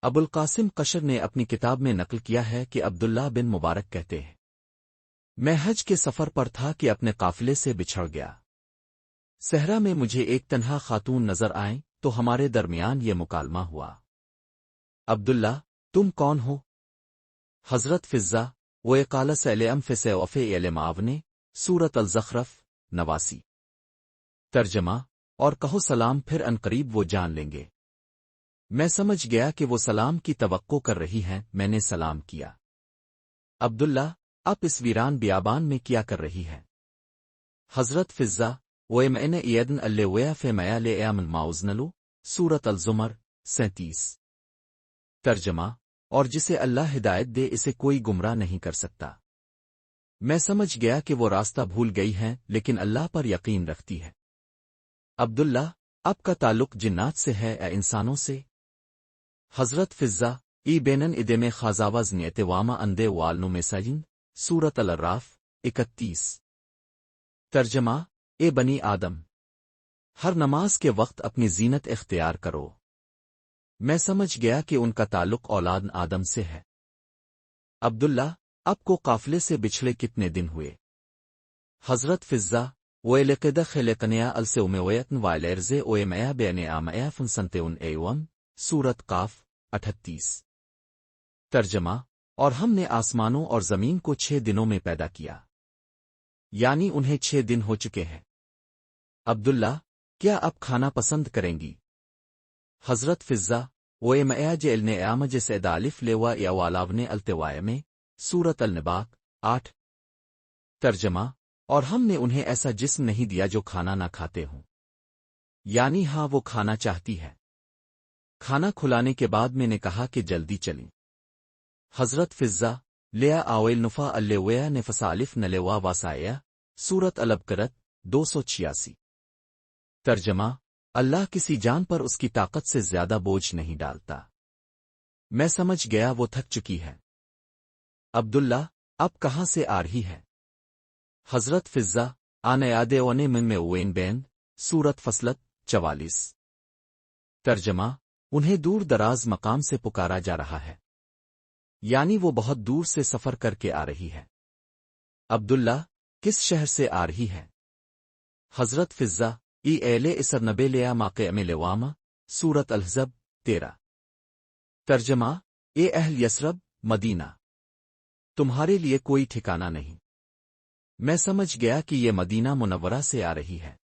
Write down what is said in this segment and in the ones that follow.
ابوالقاسم قشر نے اپنی کتاب میں نقل کیا ہے کہ عبداللہ بن مبارک کہتے ہیں، میں حج کے سفر پر تھا کہ اپنے قافلے سے بچھڑ گیا۔ صحرا میں مجھے ایک تنہا خاتون نظر آئیں تو ہمارے درمیان یہ مکالمہ ہوا، عبداللہ تم کون ہو؟ حضرت فضہ وہ قال سلم فس وف علم آونے سورت الزخرف 89۔ ترجمہ، اور کہو سلام، پھر انقریب وہ جان لیں گے۔ میں سمجھ گیا کہ وہ سلام کی توقع کر رہی ہیں، میں نے سلام کیا۔ عبداللہ آپ اس ویران بیابان میں کیا کر رہی ہے؟ حضرت فضہ وہ میں نے ایدن اللہ ویا ف میا لے ایامن ماؤزنلو سورت الزمر 37۔ ترجمہ، اور جسے اللہ ہدایت دے اسے کوئی گمراہ نہیں کر سکتا۔ میں سمجھ گیا کہ وہ راستہ بھول گئی ہیں لیکن اللہ پر یقین رکھتی ہے۔ عبداللہ آپ کا تعلق جنات سے ہے یا انسانوں سے؟ حضرت فضہ ای بینن ادم خازاواز نیت واما اندے والنو میں سجن سورت الراف 31۔ ترجمہ، اے بنی آدم، ہر نماز کے وقت اپنی زینت اختیار کرو۔ میں سمجھ گیا کہ ان کا تعلق اولاد آدم سے ہے۔ عبداللہ آپ کو قافلے سے بچھڑے کتنے دن ہوئے؟ حضرت فضہ وَيْلِقِدَ خِلِقْنِيَا الْسِوْمِوَيَتْن وَائِلَرْزِ وَيْمَيَا بِعْنِ آمَيَا فُنْسَنْتِعُنْ ایوم سورت قاف 38۔ ترجمہ، اور ہم نے آسمانوں اور زمین کو 6 دنوں میں پیدا کیا، یعنی انہیں 6 دن ہو چکے ہیں۔ عبداللہ کیا آپ کھانا پسند کریں گی؟ حضرت فضہ وَيْمَيَا جِعْلْنِ آمَجِ سید الف لیوا یا والاون التوائے سورت النباق 8۔ ترجمہ، اور ہم نے انہیں ایسا جسم نہیں دیا جو کھانا نہ کھاتے ہوں، یعنی ہاں وہ کھانا چاہتی ہے۔ کھانا کھلانے کے بعد میں نے کہا کہ جلدی چلیں۔ حضرت فضہ لیا آویل نفا الویا نفسا الف نلوا واسایا سورت الابقرۃ 286۔ ترجمہ، اللہ کسی جان پر اس کی طاقت سے زیادہ بوجھ نہیں ڈالتا۔ میں سمجھ گیا وہ تھک چکی ہے۔ عبداللہ اب کہاں سے آ رہی ہے؟ حضرت فضہ آنے آدے اونے من میں اوین بین سورت فصلت 44۔ ترجمہ، انہیں دور دراز مقام سے پکارا جا رہا ہے، یعنی وہ بہت دور سے سفر کر کے آ رہی ہے۔ عبداللہ کس شہر سے آ رہی ہے؟ حضرت فضہ ای ایلے اسر نبے لیا ماقع میں لواما سورت الحزب 13۔ ترجمہ، اے اہل یسرب مدینہ، تمہارے لیے کوئی ٹھکانہ نہیں۔ میں سمجھ گیا کہ یہ مدینہ منورہ سے آ رہی ہے۔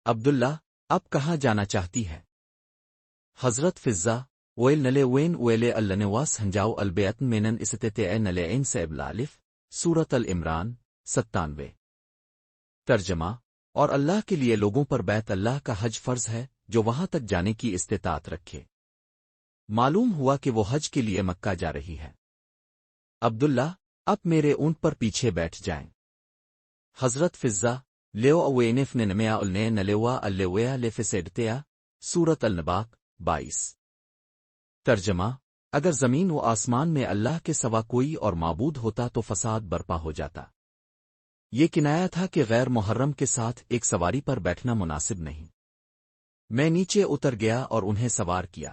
عبداللہ اب کہاں جانا چاہتی ہے؟ حضرت فضہ ویل نلے وین ویلے النواس ہنجاؤ البیتن مینن استت نلے این سیب لالف سورت العمران 97۔ ترجمہ، اور اللہ کے لیے لوگوں پر بیت اللہ کا حج فرض ہے جو وہاں تک جانے کی استطاعت رکھے۔ معلوم ہوا کہ وہ حج کے لیے مکہ جا رہی ہے۔ عبداللہ اب میرے اونٹ پر پیچھے بیٹھ جائیں۔ حضرت فضہ لیو اوینف نمیا النے نلیوا الویا لفسیڈتیا سورت النباق 22۔ ترجمہ، اگر زمین و آسمان میں اللہ کے سوا کوئی اور معبود ہوتا تو فساد برپا ہو جاتا۔ یہ کنایا تھا کہ غیر محرم کے ساتھ ایک سواری پر بیٹھنا مناسب نہیں۔ میں نیچے اتر گیا اور انہیں سوار کیا۔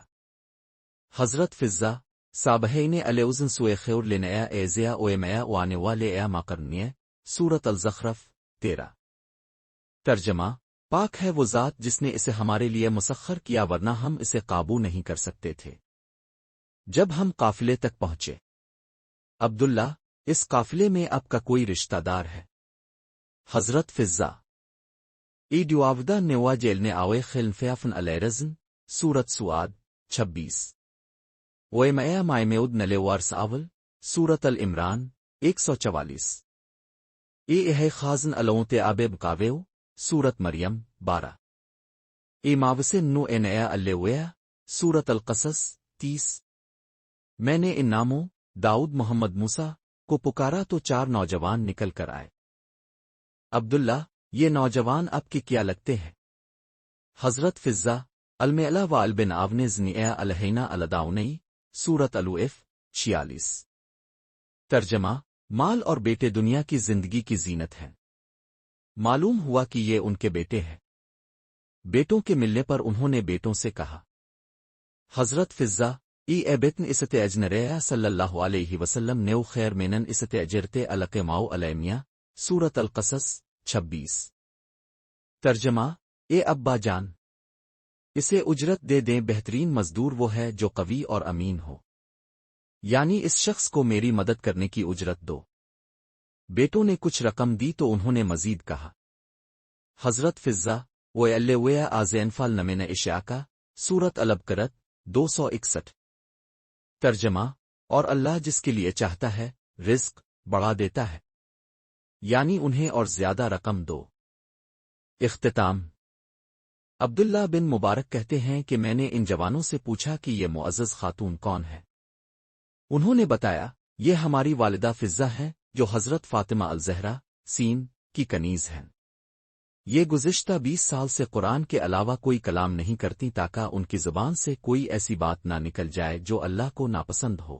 حضرت فضہ سابہین علیوزن سوئے خور لنیا ایزیا اویمیا وانے والے ایا ماقرنیے سورت الزخرف 13۔ ترجمہ، پاک ہے وہ ذات جس نے اسے ہمارے لیے مسخر کیا ورنہ ہم اسے قابو نہیں کر سکتے تھے۔ جب ہم قافلے تک پہنچے، عبداللہ اس قافلے میں آپ کا کوئی رشتہ دار ہے؟ حضرت فضہ ای ڈیواودہ نیوا جیلنے آوے خلفیافن الیرزن سورت سواد 26۔ ویمیا مائمیود نلے وارس آول سورت العمران 144۔ اے خازن الونت آب بکاویو سورت مریم 12۔ اے ماوسن نو اے نیا الویا سورت القصص 30۔ میں نے ان ناموں داؤد محمد موسیٰ کو پکارا تو 4 نوجوان نکل کر آئے۔ عبداللہ یہ نوجوان آپ کے کیا لگتے ہیں؟ حضرت فضہ المعلا و البن آون زنیع الہینا الداؤنئی سورت الوف 46۔ ترجمہ، مال اور بیٹے دنیا کی زندگی کی زینت ہیں۔ معلوم ہوا کہ یہ ان کے بیٹے ہیں۔ بیٹوں کے ملنے پر انہوں نے بیٹوں سے کہا۔ حضرت فضہ ای ایبتن استے اجنریہ صلی اللہ علیہ وسلم نیو خیر مینن استے اجرتے القماؤ علیمیہ سورت القصص 26 ترجمہ اے ابا جان اسے اجرت دے دیں بہترین مزدور وہ ہے جو قوی اور امین ہو یعنی اس شخص کو میری مدد کرنے کی اجرت دو بیٹوں نے کچھ رقم دی تو انہوں نے مزید کہا حضرت فضہ و الویا آزینفال نمین اشیاکا سورت البقرۃ 261 ترجمہ اور اللہ جس کے لیے چاہتا ہے رزق بڑھا دیتا ہے یعنی انہیں اور زیادہ رقم دو اختتام عبداللہ بن مبارک کہتے ہیں کہ میں نے ان جوانوں سے پوچھا کہ یہ معزز خاتون کون ہے انہوں نے بتایا یہ ہماری والدہ فضہ ہے جو حضرت فاطمہ الزہرا سین کی کنیز ہیں یہ گزشتہ 20 سال سے قرآن کے علاوہ کوئی کلام نہیں کرتی تاکہ ان کی زبان سے کوئی ایسی بات نہ نکل جائے جو اللہ کو ناپسند ہو